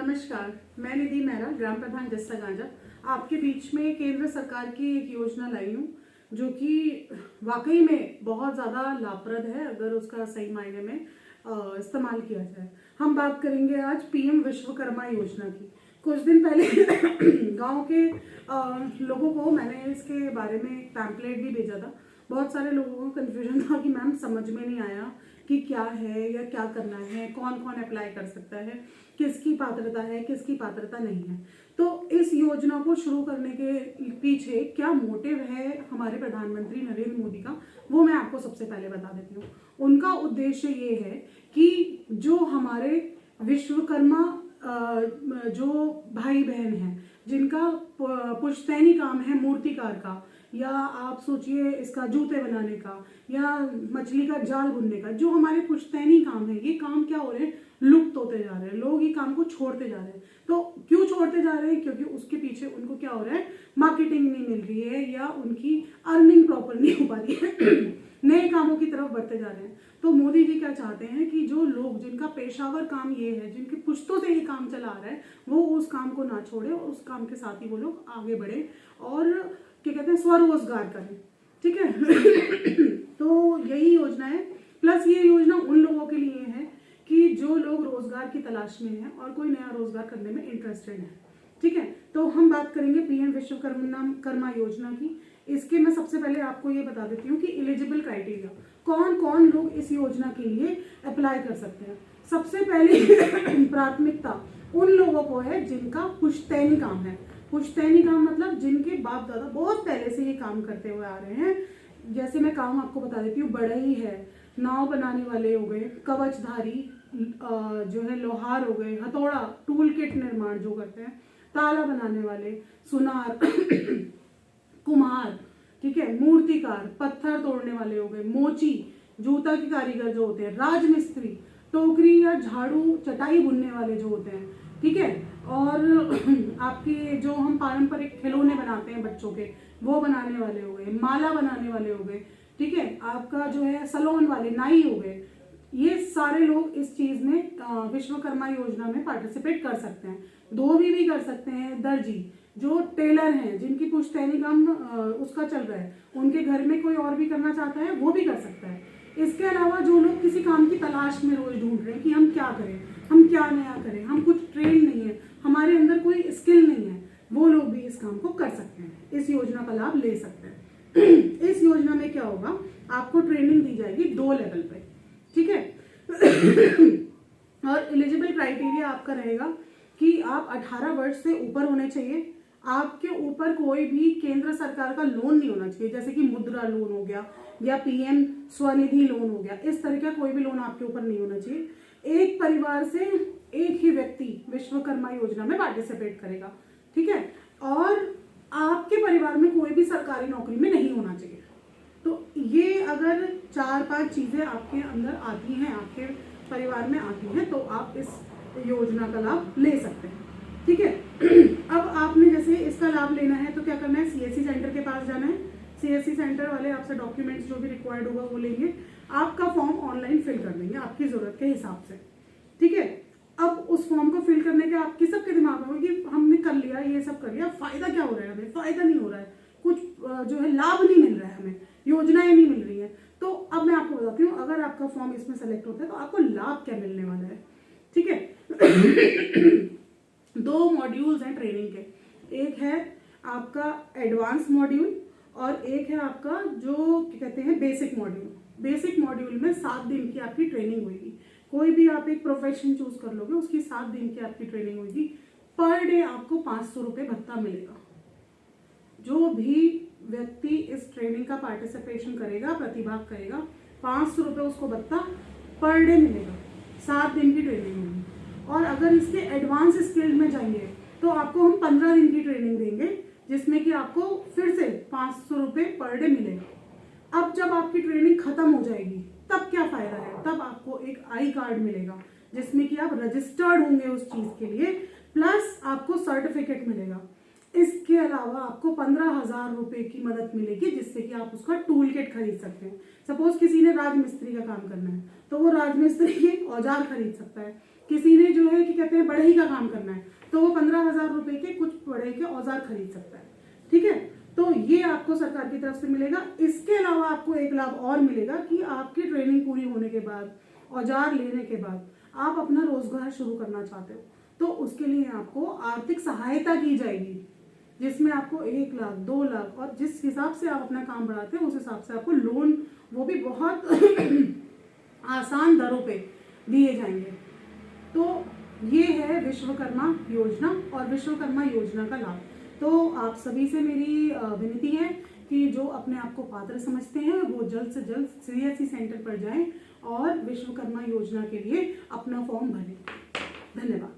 नमस्कार, मैं निधि मेहरा, ग्राम प्रधान जस्सा गांजा, आपके बीच में केंद्र सरकार की एक योजना लाई हूँ जो कि वाकई में बहुत ज़्यादा लाभप्रद है अगर उसका सही मायने में इस्तेमाल किया जाए। हम बात करेंगे आज पीएम विश्वकर्मा योजना की। कुछ दिन पहले गांव के लोगों को मैंने इसके बारे में एक पैम्पलेट भी भेजा था। बहुत सारे लोगों को कन्फ्यूजन था कि मैम समझ में नहीं आया कि क्या है या क्या करना है, कौन कौन अप्लाई कर सकता है, किसकी पात्रता है, किसकी पात्रता नहीं है। तो इस योजना को शुरू करने के पीछे क्या मोटिव है हमारे प्रधानमंत्री नरेंद्र मोदी का, वो मैं आपको सबसे पहले बता देती हूँ। उनका उद्देश्य ये है कि जो हमारे विश्वकर्मा जो भाई बहन हैं जिनका पुश्तैनी काम है मूर्तिकार का, या आप सोचिए इसका जूते बनाने का या मछली का जाल बुनने का, जो हमारे पुश्तैनी काम है, ये काम क्या हो रहे हैं, लुप्त होते जा रहे हैं। लोग ये काम को छोड़ते जा रहे हैं। तो क्यों छोड़ते जा रहे हैं? क्योंकि उसके पीछे उनको क्या हो रहा है, मार्केटिंग नहीं मिल रही है या उनकी अर्निंग प्रॉपर नहीं हो पा रही है नए कामों की तरफ बढ़ते जा रहे हैं। तो मोदी जी क्या चाहते हैं कि जो लोग जिनका पेशावर काम ये है, जिनके पुश्तों से ये काम चला आ रहा है, वो उस काम को ना छोड़े और उस काम के साथ ही वो लोग आगे बढ़े और क्या कहते हैं, स्वरोजगार करें। ठीक है तो यही योजना है। प्लस ये योजना उन लोगों के लिए है कि जो लोग रोजगार की तलाश में हैं और कोई नया रोजगार करने में इंटरेस्टेड है। ठीक है, तो हम बात करेंगे पीएम विश्वकर्मा योजना की। इसके मैं सबसे पहले आपको ये बता देती हूँ कि एलिजिबल क्राइटेरिया, कौन कौन लोग इस योजना के लिए अप्लाई कर सकते हैं। सबसे पहले प्राथमिकता उन लोगों को है जिनका पुश्तैनी काम है। पुश्तैनी काम मतलब जिनके बाप दादा बहुत पहले से ये काम करते हुए आ रहे हैं। जैसे मैं काम आपको बता देती हूँ, बढ़ई है, नाव बनाने वाले हो गए, कवचधारी जो है, लोहार हो गए, हथौड़ा टूल किट निर्माण जो करते हैं, ताला बनाने वाले, सुनार कुम्हार, ठीक है, मूर्तिकार, पत्थर तोड़ने वाले हो गए, मोची जूता के कारीगर जो होते हैं, राजमिस्त्री, टोकरी या झाड़ू चटाई बुनने वाले जो होते हैं, ठीक है, और आपके जो हम पारंपरिक खिलौने बनाते हैं बच्चों के, वो बनाने वाले हो गए, माला बनाने वाले हो गए, ठीक है, आपका जो है सलोन वाले, नाई हो गए। ये सारे लोग इस चीज में विश्वकर्मा योजना में पार्टिसिपेट कर सकते हैं। धोबी भी कर सकते हैं, दर्जी, जो टेलर हैं जिनकी पुश्तैनी काम उसका चल रहा है, उनके घर में कोई और भी करना चाहता है वो भी कर सकता है। इसके अलावा जो लोग किसी काम की तलाश में रोज ढूंढ रहे हैं कि हम क्या करें, हम क्या नया करें, हम कुछ ट्रेन नहीं है, हमारे अंदर कोई स्किल नहीं है, वो लोग भी इस काम को कर सकते हैं, इस योजना का लाभ ले सकते हैं। इस योजना में क्या होगा, आपको ट्रेनिंग दी जाएगी 2 लेवल पे, ठीक है और एलिजिबल क्राइटेरिया आपका रहेगा कि आप 18 वर्ष से ऊपर होने चाहिए, आपके ऊपर कोई भी केंद्र सरकार का लोन नहीं होना चाहिए, जैसे कि मुद्रा लोन हो गया या पीएम स्वनिधि लोन हो गया, इस तरह का कोई भी लोन आपके ऊपर नहीं होना चाहिए। एक परिवार से एक ही व्यक्ति विश्वकर्मा योजना में पार्टिसिपेट करेगा, ठीक है, और आपके परिवार में कोई भी सरकारी नौकरी में नहीं होना चाहिए। तो ये अगर 4-5 चीजें आपके अंदर आती हैं, आपके परिवार में आती हैं, तो आप इस योजना का लाभ ले सकते हैं, ठीक है। अब आपने जैसे इसका लाभ लेना है तो क्या करना है, सीएससी सेंटर के पास जाना है। सीएससी सेंटर वाले आपसे डॉक्यूमेंट्स जो भी रिक्वायर्ड होगा वो लेंगे, आपका फॉर्म ऑनलाइन फिल कर देंगे आपकी जरूरत के हिसाब से, ठीक है। अब उस फॉर्म को फिल करने के आपके सबके दिमाग में होगा कि हमने कर लिया, ये सब कर लिया, फायदा क्या हो रहा है हमें? फायदा नहीं हो रहा है, कुछ जो है लाभ नहीं मिल रहा है, हमें योजनाएं नहीं मिल रही है। तो अब मैं आपको बताती हूँ, अगर आपका फॉर्म इसमें सेलेक्ट होता है तो आपको लाभ क्या मिलने वाला है, ठीक है। 2 मॉड्यूल्स हैं ट्रेनिंग के, एक है आपका एडवांस मॉड्यूल और एक है आपका जो क्या कहते हैं बेसिक मॉड्यूल। बेसिक मॉड्यूल में 7 दिन की आपकी ट्रेनिंग होगी। कोई भी आप एक प्रोफेशन चूज कर लोगे, उसकी 7 दिन की आपकी ट्रेनिंग होगी। पर डे आपको 500 रुपये भत्ता मिलेगा। जो भी व्यक्ति इस ट्रेनिंग का पार्टिसिपेशन करेगा, प्रतिभाग करेगा, 500 रुपये उसको भत्ता पर डे मिलेगा। 7 दिन की ट्रेनिंग होगी। और अगर इसके एडवांस स्किल्ड में जाएंगे तो आपको हम 15 दिन की ट्रेनिंग देंगे, जिसमें कि आपको फिर से 500 रुपये पर डे मिलेगा। अब जब आपकी ट्रेनिंग खत्म हो जाएगी तब क्या फायदा है, तब आपको एक आई कार्ड मिलेगा जिसमें कि आप रजिस्टर्ड होंगे उस चीज के लिए, प्लस आपको सर्टिफिकेट मिलेगा। इसके अलावा आपको 15,000 रुपए की मदद मिलेगी, जिससे कि आप उसका टूल किट खरीद सकते हैं। सपोज किसी ने राजमिस्त्री का काम करना है तो वो राजमिस्त्री के औजार खरीद सकता है। किसी ने जो है कि कहते हैं बढ़ई का काम करना है तो वो 15,000 रुपए के कुछ बढ़ई के औजार खरीद सकता है। ठीक है, तो ये आपको सरकार की तरफ से मिलेगा। इसके अलावा आपको एक लाभ और मिलेगा कि आपकी ट्रेनिंग पूरी होने के बाद, औजार लेने के बाद आप अपना रोजगार शुरू करना चाहते हो तो उसके लिए आपको आर्थिक सहायता की जाएगी, जिसमें आपको 1 लाख 2 लाख और जिस हिसाब से आप अपना काम बढ़ाते हैं उस हिसाब से आपको लोन, वो भी बहुत आसान दरों पे दिए जाएंगे। तो ये है विश्वकर्मा योजना और विश्वकर्मा योजना का लाभ। तो आप सभी से मेरी विनती है कि जो अपने आप को पात्र समझते हैं वो जल्द से जल्द CSC सेंटर पर जाएं और विश्वकर्मा योजना के लिए अपना फॉर्म भरें। धन्यवाद।